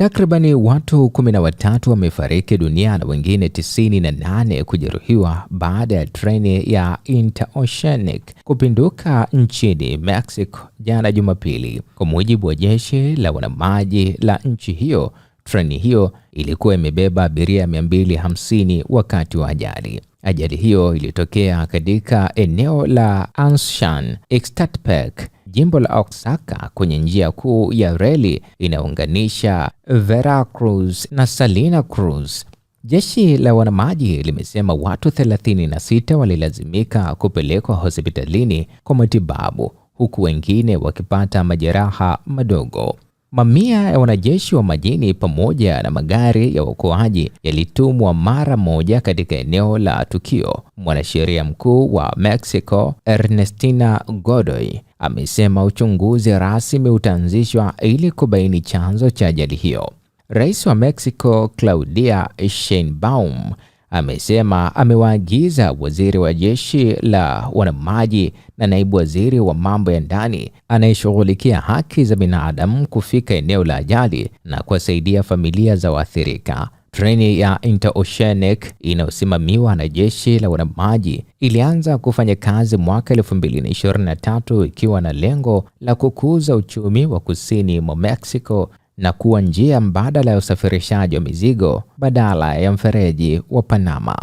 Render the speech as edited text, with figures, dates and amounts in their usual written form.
Takribani watu 13 wamefariki dunia na wengine 98 kujeruhiwa baada ya treni ya Interoceanic kupinduka nchini Mexico jana Jumapili. Kwa mujibu wa jeshi la wanamaji la nchi hiyo, treni hiyo ilikuwa imebeba abiria 250 wakati wa ajali. Ajali hiyo ilitokea katika eneo la Anshan, Ixtapec, jimbo la Oaxaca, kwenye njia kuu ya reli inaunganisha Veracruz na Salina Cruz. Jeshi la wanamaji limesema watu 36 walilazimika kupelekwa hospitalini kwa matibabu, huku wengine wakipata majeraha madogo. Mamia ya wanajeshi wa majini pamoja na magari ya uokoaji yalitumwa mara moja katika eneo la tukio. Mwanasheria mkuu wa Mexico, Ernestina Godoy, amesema uchunguzi rasmi utaanzishwa ili kubaini chanzo cha ajali hiyo. Rais wa Mexico, Claudia Sheinbaum, amesema amewaagiza waziri wa jeshi la wanamaji na naibu waziri wa mambo ya ndani anayeshughulikia haki za binadamu kufika eneo la ajali na kuwasaidia familia za waathirika. Treni ya Interoceanic inayosimamiwa na jeshi la wanamaji ilianza kufanya kazi mwaka 2023 ikiwa na lengo la kukuza uchumi wa kusini mwa Mexico na kuwa njia mbadala ya usafirishaji wa mizigo badala ya mfereji wa Panama.